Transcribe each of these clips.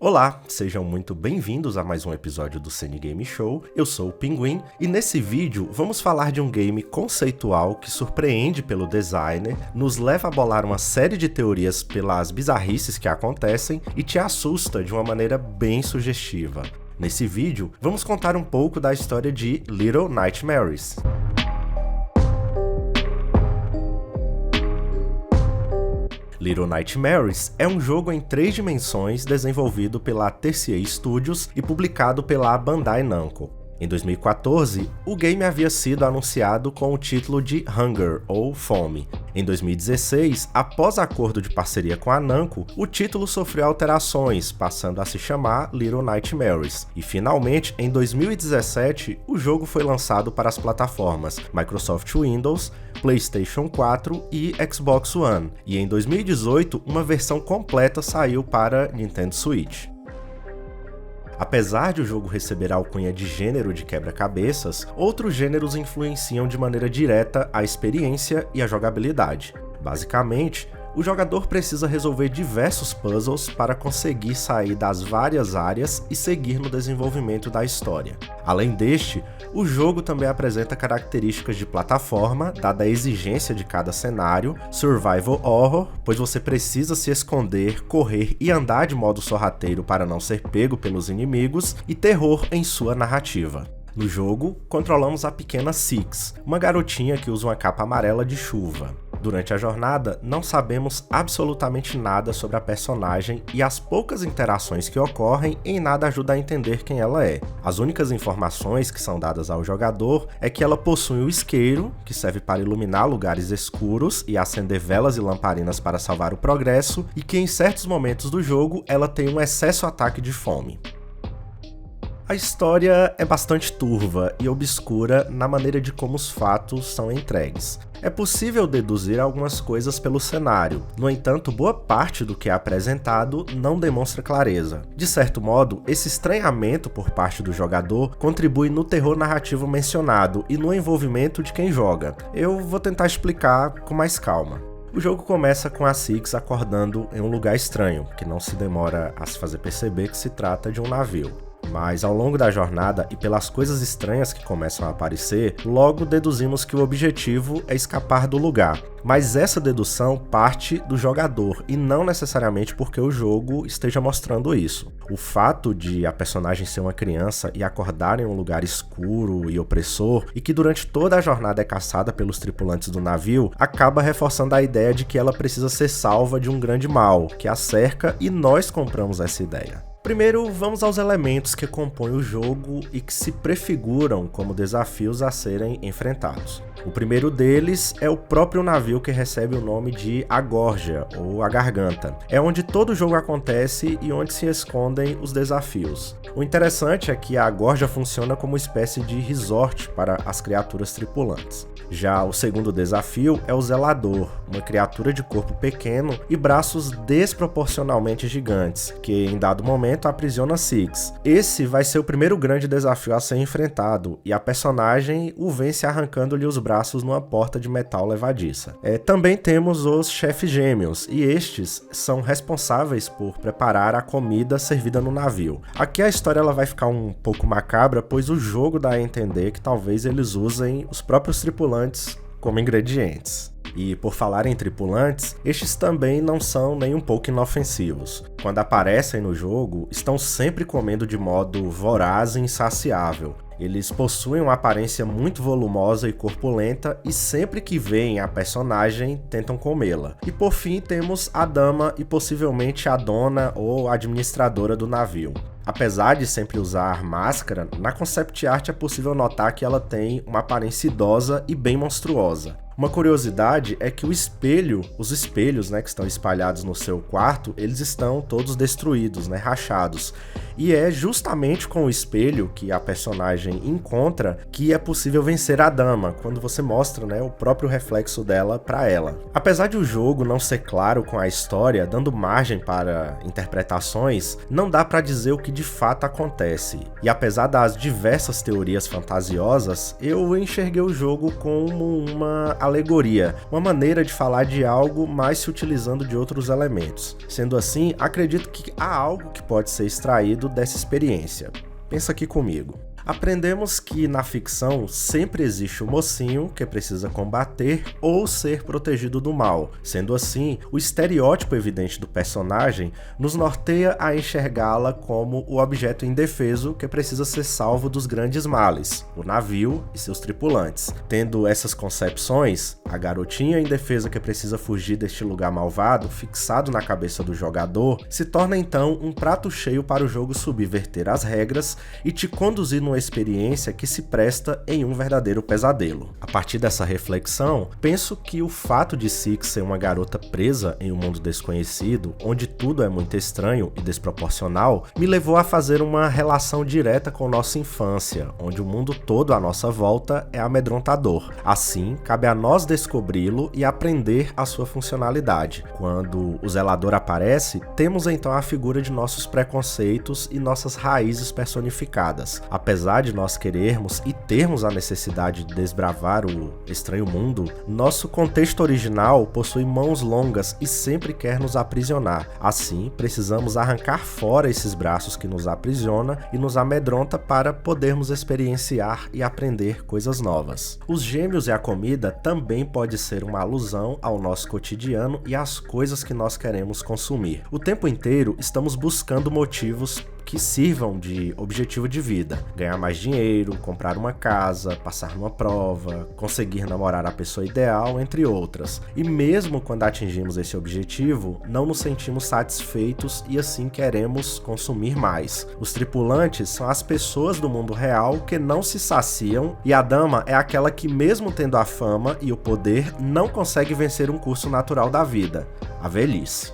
Olá, sejam muito bem-vindos a mais um episódio do Cine Game Show. Eu sou o Pinguim e nesse vídeo vamos falar de um game conceitual que surpreende pelo designer, nos leva a bolar uma série de teorias pelas bizarrices que acontecem e te assusta de uma maneira bem sugestiva. Nesse vídeo, vamos contar um pouco da história de Little Nightmares. Little Nightmares é um jogo em 3 dimensões desenvolvido pela TCA Studios e publicado pela Bandai Namco. Em 2014, o game havia sido anunciado com o título de Hunger, ou Fome. Em 2016, após acordo de parceria com a Namco, o título sofreu alterações, passando a se chamar Little Nightmares. E finalmente, em 2017, o jogo foi lançado para as plataformas Microsoft Windows, PlayStation 4 e Xbox One. E em 2018, uma versão completa saiu para Nintendo Switch. Apesar de o jogo receber a alcunha de gênero de quebra-cabeças, outros gêneros influenciam de maneira direta a experiência e a jogabilidade. Basicamente, o jogador precisa resolver diversos puzzles para conseguir sair das várias áreas e seguir no desenvolvimento da história. Além deste, o jogo também apresenta características de plataforma, dada a exigência de cada cenário, survival horror, pois você precisa se esconder, correr e andar de modo sorrateiro para não ser pego pelos inimigos, e terror em sua narrativa. No jogo, controlamos a pequena Six, uma garotinha que usa uma capa amarela de chuva. Durante a jornada, não sabemos absolutamente nada sobre a personagem e as poucas interações que ocorrem em nada ajuda a entender quem ela é. As únicas informações que são dadas ao jogador é que ela possui o isqueiro, que serve para iluminar lugares escuros e acender velas e lamparinas para salvar o progresso, e que em certos momentos do jogo ela tem um excesso ataque de fome. A história é bastante turva e obscura na maneira de como os fatos são entregues. É possível deduzir algumas coisas pelo cenário, no entanto, boa parte do que é apresentado não demonstra clareza. De certo modo, esse estranhamento por parte do jogador contribui no terror narrativo mencionado e no envolvimento de quem joga. Eu vou tentar explicar com mais calma. O jogo começa com a Six acordando em um lugar estranho, que não se demora a se fazer perceber que se trata de um navio. Mas ao longo da jornada e pelas coisas estranhas que começam a aparecer, logo deduzimos que o objetivo é escapar do lugar. Mas essa dedução parte do jogador e não necessariamente porque o jogo esteja mostrando isso. O fato de a personagem ser uma criança e acordar em um lugar escuro e opressor, e que durante toda a jornada é caçada pelos tripulantes do navio, acaba reforçando a ideia de que ela precisa ser salva de um grande mal que a cerca, e nós compramos essa ideia. Primeiro, vamos aos elementos que compõem o jogo e que se prefiguram como desafios a serem enfrentados. O primeiro deles é o próprio navio, que recebe o nome de A Gorja, ou A Garganta. É onde todo o jogo acontece e onde se escondem os desafios. O interessante é que a Gorja funciona como uma espécie de resort para as criaturas tripulantes. Já o segundo desafio é o Zelador, uma criatura de corpo pequeno e braços desproporcionalmente gigantes, que em dado momento aprisiona Six. Esse vai ser o primeiro grande desafio a ser enfrentado, e a personagem o vence arrancando-lhe os braços numa porta de metal levadiça. Também temos os chefes gêmeos, e estes são responsáveis por preparar a comida servida no navio. Aqui a história ela vai ficar um pouco macabra, pois o jogo dá a entender que talvez eles usem os próprios tripulantes como ingredientes. E por falar em tripulantes, estes também não são nem um pouco inofensivos. Quando aparecem no jogo, estão sempre comendo de modo voraz e insaciável. Eles possuem uma aparência muito volumosa e corpulenta e sempre que veem a personagem, tentam comê-la. E por fim temos a dama e possivelmente a dona ou administradora do navio. Apesar de sempre usar máscara, na concept art é possível notar que ela tem uma aparência idosa e bem monstruosa. Uma curiosidade é que os espelhos, que estão espalhados no seu quarto, eles estão todos destruídos, rachados. E é justamente com o espelho que a personagem encontra que é possível vencer a dama, quando você mostra, o próprio reflexo dela para ela. Apesar de o jogo não ser claro com a história, dando margem para interpretações, não dá para dizer o que de fato acontece. E apesar das diversas teorias fantasiosas, eu enxerguei o jogo como uma alegoria, uma maneira de falar de algo, mas se utilizando de outros elementos. Sendo assim, acredito que há algo que pode ser extraído dessa experiência. Pensa aqui comigo. Aprendemos que na ficção sempre existe o mocinho que precisa combater ou ser protegido do mal. Sendo assim, o estereótipo evidente do personagem nos norteia a enxergá-la como o objeto indefeso que precisa ser salvo dos grandes males, o navio e seus tripulantes. Tendo essas concepções, a garotinha indefesa que precisa fugir deste lugar malvado, fixado na cabeça do jogador, se torna então um prato cheio para o jogo subverter as regras e te conduzir numa experiência que se presta em um verdadeiro pesadelo. A partir dessa reflexão, penso que o fato de Six ser uma garota presa em um mundo desconhecido, onde tudo é muito estranho e desproporcional, me levou a fazer uma relação direta com nossa infância, onde o mundo todo à nossa volta é amedrontador. Assim, cabe a nós descobri-lo e aprender a sua funcionalidade. Quando o zelador aparece, temos então a figura de nossos preconceitos e nossas raízes personificadas. Apesar de nós querermos e termos a necessidade de desbravar o estranho mundo, nosso contexto original possui mãos longas e sempre quer nos aprisionar. Assim, precisamos arrancar fora esses braços que nos aprisiona e nos amedronta para podermos experienciar e aprender coisas novas. Os gêmeos e a comida também pode ser uma alusão ao nosso cotidiano e às coisas que nós queremos consumir. O tempo inteiro estamos buscando motivos que sirvam de objetivo de vida. Ganhar mais dinheiro, comprar uma casa, passar numa prova, conseguir namorar a pessoa ideal, entre outras. E mesmo quando atingimos esse objetivo, não nos sentimos satisfeitos e assim queremos consumir mais. Os tripulantes são as pessoas do mundo real que não se saciam e a dama é aquela que, mesmo tendo a fama e o poder, não consegue vencer um curso natural da vida, a velhice.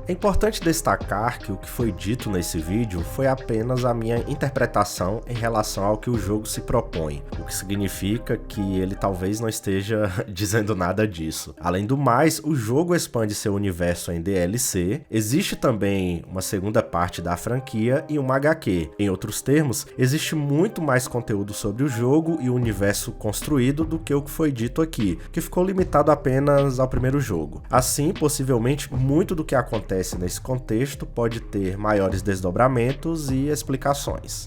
É importante destacar que o que foi dito nesse vídeo foi apenas a minha interpretação em relação ao que o jogo se propõe, o que significa que ele talvez não esteja dizendo nada disso. Além do mais, o jogo expande seu universo em DLC, existe também uma segunda parte da franquia e uma HQ. Em outros termos, existe muito mais conteúdo sobre o jogo e o universo construído do que o que foi dito aqui, que ficou limitado apenas ao primeiro jogo. Assim, possivelmente, muito do que acontece nesse contexto pode ter maiores desdobramentos e explicações.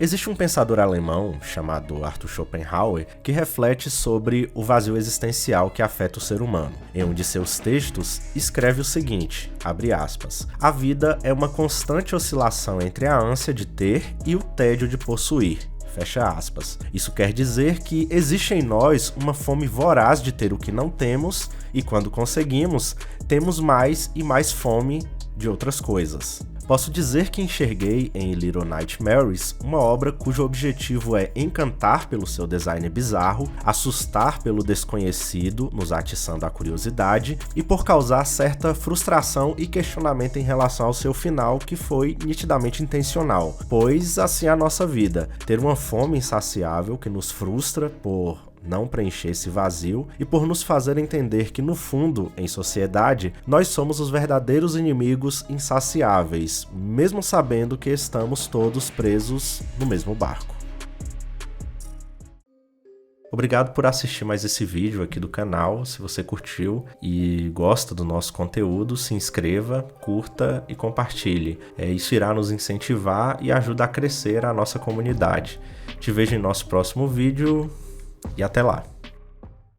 Existe um pensador alemão chamado Arthur Schopenhauer que reflete sobre o vazio existencial que afeta o ser humano. Em um de seus textos, escreve o seguinte, abre aspas, "A vida é uma constante oscilação entre a ânsia de ter e o tédio de possuir." Fecha aspas. Isso quer dizer que existe em nós uma fome voraz de ter o que não temos e quando conseguimos, temos mais e mais fome de outras coisas. Posso dizer que enxerguei em Little Nightmares uma obra cujo objetivo é encantar pelo seu design bizarro, assustar pelo desconhecido, nos atiçando a curiosidade, e por causar certa frustração e questionamento em relação ao seu final, que foi nitidamente intencional, pois assim é a nossa vida, ter uma fome insaciável que nos frustra por não preencher esse vazio e por nos fazer entender que no fundo, em sociedade, nós somos os verdadeiros inimigos insaciáveis, mesmo sabendo que estamos todos presos no mesmo barco. Obrigado por assistir mais esse vídeo aqui do canal. Se você curtiu e gosta do nosso conteúdo, se inscreva, curta e compartilhe. Isso irá nos incentivar e ajuda a crescer a nossa comunidade. Te vejo em nosso próximo vídeo. E até lá!